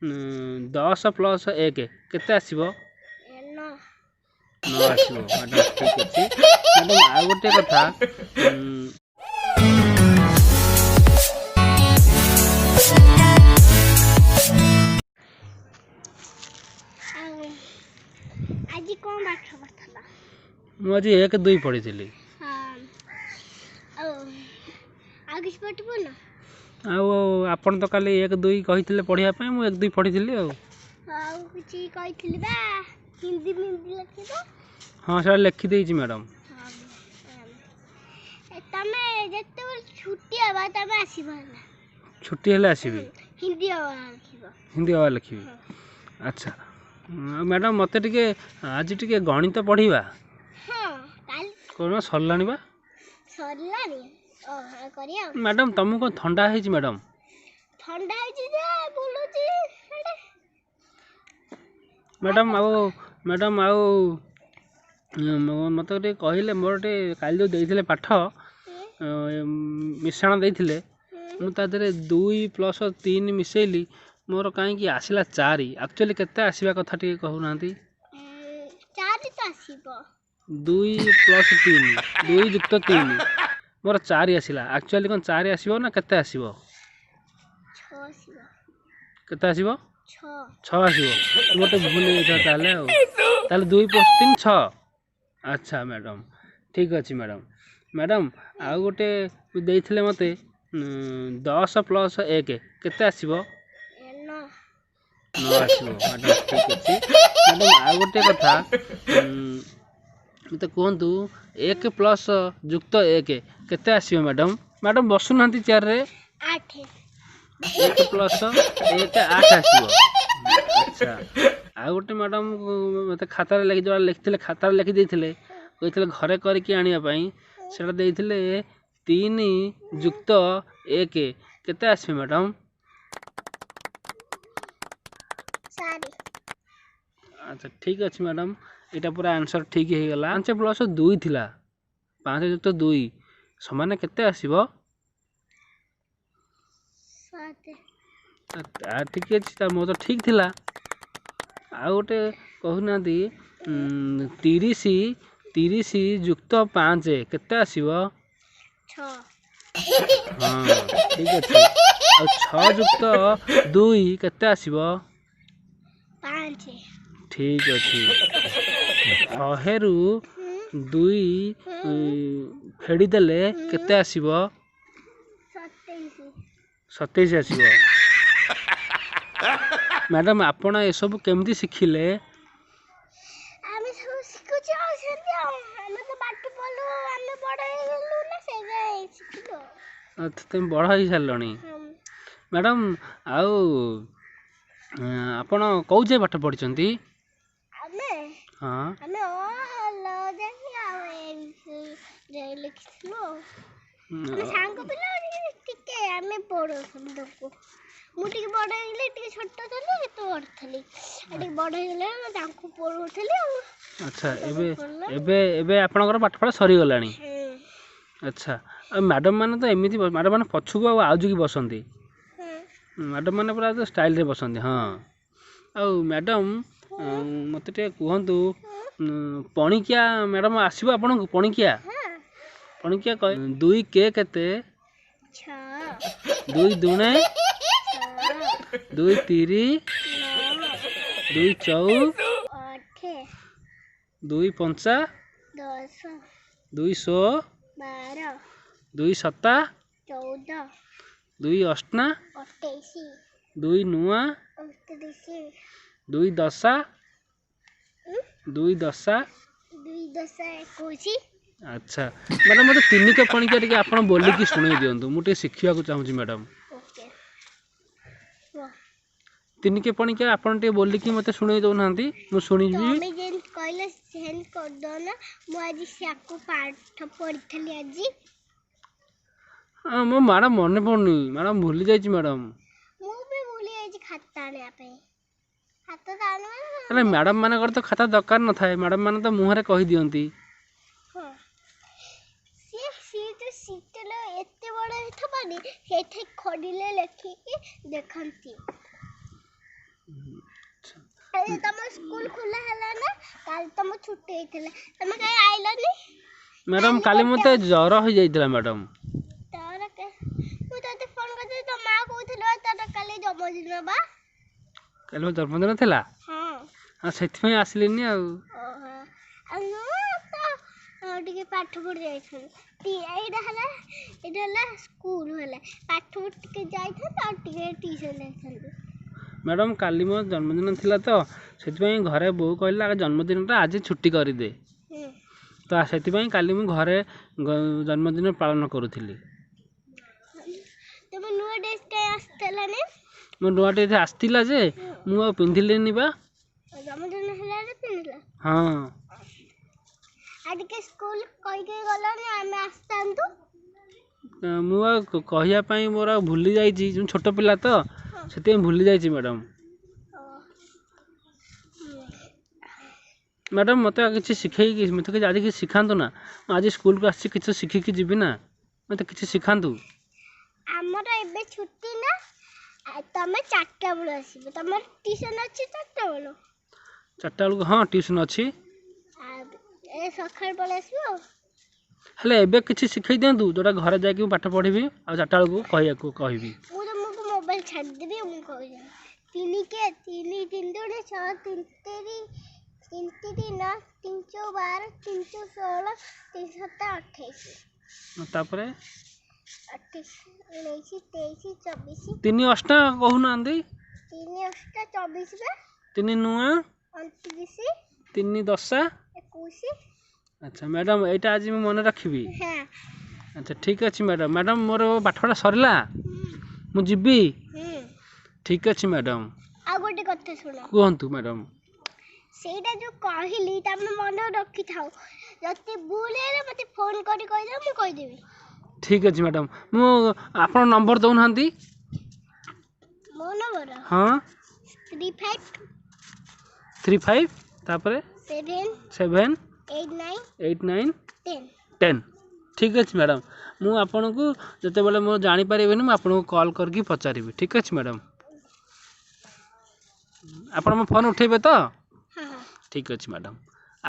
10 plus 1 କେତେ ଆସିବ? 9 ଆସିବ ମ୍ୟାଡ଼ାମ୍। ଠିକ୍ ଅଛି ମ୍ୟାଡ଼ାମ୍। ଆଉ ଗୋଟେ କଥା, ମୁଁ ଆଜି 1 2 ପଢ଼ିଥିଲି। ଆଉ ଆପଣ ତ କାଲି 1 2 କହିଥିଲେ ପଢ଼ିବା ପାଇଁ, ମୁଁ 1 2 ପଢ଼ିଥିଲି। ଆଉ ହଁ ସେଇଟା ଲେଖିଦେଇଛି ମ୍ୟାଡ଼ାମ୍। ଛୁଟି ହେଲେ ଆସିବି, ହିନ୍ଦୀ ହବା ଲେଖିବି। ଆଚ୍ଛା ମ୍ୟାଡ଼ାମ୍, ମୋତେ ଟିକେ ଆଜି ଟିକେ ଗଣିତ ପଢ଼ିବା। କ'ଣ ସରିଲାଣି ବା? ମ୍ୟାଡ଼ାମ୍ ତମକୁ କ'ଣ ଥଣ୍ଡା ହେଇଛି ମ୍ୟାଡ଼ାମ୍? ମ୍ୟାଡ଼ାମ୍ ଆଉ ମୋତେ ଟିକେ କହିଲେ, ମୋର ଟିକେ କାଲି ଯେଉଁ ଦେଇଥିଲେ ପାଠ ମିଶ୍ରଣ ଦେଇଥିଲେ, ମୁଁ ତା ଦେହରେ 2 + 3 ମିଶେଇଲି, ମୋର କାହିଁକି ଆସିଲା 4। ଆକ୍ଚୁଆଲି କେତେ ଆସିବା କଥା ଟିକେ କହୁନାହାନ୍ତି? 2 + 3, 2 + 3 ମୋର 4 ଆସିଲା। ଆକ୍ଚୁଆଲି କ'ଣ 4 ଆସିବ ନା କେତେ ଆସିବ? କେତେ ଆସିବ? 6 ଆସିବ। ଗୋଟେ ଭୁଲ ହେଇଯାଇଥିଲା ତାହେଲେ। ତାହେଲେ 2 + 3 6। ଆଚ୍ଛା ମ୍ୟାଡ଼ାମ୍, ଠିକ୍ ଅଛି ମ୍ୟାଡ଼ାମ୍। ମ୍ୟାଡ଼ାମ୍ ଆଉ ଗୋଟେ ଦେଇଥିଲେ ମୋତେ 10 + 1 କେତେ ଆସିବ? 9 ଆସିବ ମ୍ୟାଡ଼ାମ୍। ଠିକ୍ ଅଛି ମ୍ୟାଡ଼ାମ୍। ଆଉ ଗୋଟେ କଥା, ମୋତେ କୁହନ୍ତୁ 1 + 1 କେତେ ଆସିବ ମ୍ୟାଡ଼ାମ୍? ମ୍ୟାଡ଼ାମ୍ ବସୁନାହାନ୍ତି ଚେୟାରରେ। 1 + 1 8 ଆସିବ। ଆଚ୍ଛା ଆଉ ଗୋଟେ ମ୍ୟାଡ଼ାମ୍, ମୋତେ ଖାତାରେ ଲେଖିଥିଲେ, ଖାତାରେ ଲେଖି ଦେଇଥିଲେ, କହିଥିଲେ ଘରେ କରିକି ଆଣିବା ପାଇଁ। ସେଇଟା ଦେଇଥିଲେ 3 + 1 କେତେ ଆସିବ ମ୍ୟାଡ଼ାମ୍? ଆଚ୍ଛା ଠିକ୍ ଅଛି ମ୍ୟାଡ଼ାମ୍, ଏଇଟା ପୁରା ଆନ୍ସର୍ ଠିକ୍ ହେଇଗଲା। 5 + 2 ଥିଲା, 5 + 2 ସମାନ କେତେ ଆସିବ? 7। ଠିକ୍ ଅଛି, ତା ମୋର ତ ଠିକ୍ ଥିଲା। ଆଉ ଗୋଟେ କହୁନାହାନ୍ତି, 30 + 5 କେତେ ଆସିବ? 6। ହଁ ଠିକ୍ ଅଛି। ଆଉ 6 + 2 କେତେ ଆସିବ? 5। ଠିକ୍ ଅଛି। 100ରୁ 2 ଫେଡ଼ିଦେଲେ କେତେ ଆସିବ? 27 ଆସିବ। ମ୍ୟାଡ଼ାମ୍ ଆପଣ ଏସବୁ କେମିତି ଶିଖିଲେ? ତମେ ବଡ଼ ହେଇସାରିଲଣି ମ୍ୟାଡ଼ାମ୍। ଆଉ ଆପଣ କେଉଁ ଯାଏଁ ପାଠ ପଢ଼ିଛନ୍ତି? ହଁ ମୁଁ ଟିକେ ବଡ଼ ହେଇଗଲି, ଟିକେ ଛୋଟ ଥିଲି, ଏତେ ବଡ଼ ଥିଲି, ଟିକେ ବଡ଼ ହେଇଗଲେ ତାଙ୍କୁ ପଢ଼ଉଥିଲି। ଆଚ୍ଛା ଏବେ ଆପଣଙ୍କର ପାଠପଢ଼ା ସରିଗଲାଣି। ଆଚ୍ଛା ଆଉ ମ୍ୟାଡ଼ାମ୍ ମାନେ ତ ଏମିତି, ମ୍ୟାଡ଼ାମ୍ ମାନେ ପଛକୁ ଆଉ ଆଉଜିକି ବସନ୍ତି। ମ୍ୟାଡ଼ାମ୍ ମାନେ ପୁରା ଷ୍ଟାଇଲ୍ରେ ବସନ୍ତି। ହଁ ଆଉ ମ୍ୟାଡ଼ାମ୍ ମୋତେ ଟିକେ କୁହନ୍ତୁ, ପଣିକିଆ ମ୍ୟାଡ଼ାମ୍ ଆସିବ ଆପଣଙ୍କୁ? ପଣିକିଆ 2 K କେତେ? 2 ଦୁଣେ 2 ତିରି 2 ଚଉ 2 ପଞ୍ଚା 2 ଷୋ 2 ସତା 2 ଅଷ୍ଟନା 2 ନୂଆ 2 ଦଶା 2 ଦଶା 21। ଆଚ୍ଛା ମ୍ୟାଡ଼ାମ୍, ମୋତେ 3 ପଣିକିଆ ଟିକେ ଆପଣ ବୋଲିକି ଶୁଣେଇ ଦିଅନ୍ତୁ, ମୁଁ ଟିକେ ଶିଖିବାକୁ ଚାହୁଁଛି ମ୍ୟାଡ଼ାମ୍। 3 ପଣିକିଆ ଆପଣ ଟିକେ ବୋଲିକି ମୋତେ ଶୁଣେଇ ଦେଉନାହାନ୍ତି, ମୁଁ ଶୁଣିଯିବି। ମୁଁ ଆଜି ସାକୁ ପାଠ ପଢ଼ିଥିଲି ଆଜି। ମୋ ମ୍ୟାଡ଼ାମ୍ ମନେ ପଡ଼ୁନି ମ୍ୟାଡ଼ାମ୍, ଭୁଲି ଯାଇଛି ମ୍ୟାଡ଼ାମ୍। ମୁଁ ବି ଭୁଲି ଯାଇଛି ଖାତା ଆଣିବା ପାଇଁ। ଆରେ ମ୍ୟାଡ଼ାମ୍ ମାନଙ୍କର ତ ଖାତା ଦରକାର ନଥାଏ, ମ୍ୟାଡ଼ାମ୍ ମାନେ ତ ମୁହଁରେ କହିଦିଅନ୍ତି। ଏତେ ବଡ଼ ହେଇଥିବନି, ସେଇଠି ଖଡ଼ିଲେ ଲେଖିକି ଦେଖନ୍ତି। काली तम स्कूल खुला हला ना काल तम छुट्टी हेतले तमे काई आइलनी मैडम काली मते ज्वर हो जाइतला मैडम तारा के मु तते फोन करते तो मां कहथिलो तारा काली जन्मदिन बा काली मो जन्मदिन थिला हां हां सेति में आसलिनी आ ओहो अनु तो टिके पाठ पढ़ जाइछन ती एइडा हला स्कूल हला पाठ पढ़ टिके जाइछन और टिके ट्यूशन जाइछन मैडम काली मो जन्मदिन थिला तो सेति घरे बो कहला जन्मदिन आज छुट्टी कर दे तो से काली मु घरे जन्मदिन पालन करूली तुम नुआ ड्रेस के आस्तला ने मो नुआ ड्रेस आस्तिला जे मु पिंधिलेनी बा जन्मदिन हला रे पिनला हां आज के स्कूल कहि के गलनी आमे आस्तांतु मु कहिया पई मोरा भूली जाई छी छोट पिला तो सेते भूली जाई छी मैडम मैडम मत किसी शिखे मत आज कि शिखातु ना आज स्कूल को आसी किसी शिखिकी जीवी ना मत किसी शिखातु हमर एबे छुट्टी ना तमे 4टा बेला आसीबे तमर ट्यूशन अछि 4टा बेला 4टा बेला हां ट्यूशन अछि ए सखर बेला आसीबो हेले एबे किसी शिखै देंतु जोटा घर जाके पाठ पढ़िबी आ 4टा बेला कहिया को कहबी मु तुमको मोबाइल छाड़ देबी मु कहि 3 के 3 3 2 6 3 तेरी 3 3 9 312 316 327 28 तापरे 28 19 23 24 तीन अष्टा कहू ना आंदी 3 8 24 बे तीन नुआ 29 तीन दशा 21 अच्छा मैडम एटा आज मैं मन रखी हां अच्छा ठीक अच्छे मैडम मैडम मोर पाठपढ़ा सरला मु जीबी ठीक अच्छे मैडम आ गोटे कथा सुनो कहतु मैडम सेटा जो कहली तमे मन रखी थाओ जति भूले रे मते फोन करी कहि दे मु कहि देबी ठीक अच्छे मैडम मु आपन नंबर दउ नांती मो नंबर हां 35 तापरे 7 7 8 9 8 9 10 10 ठीक अच्छे मैडम मु आपन को जते बेले मो जानि परिबेनी मु आपन को कॉल करके पचारिबी ठीक अच्छे मैडम आपन मो फोन उठेबे तो हां ठीक अच्छे मैडम।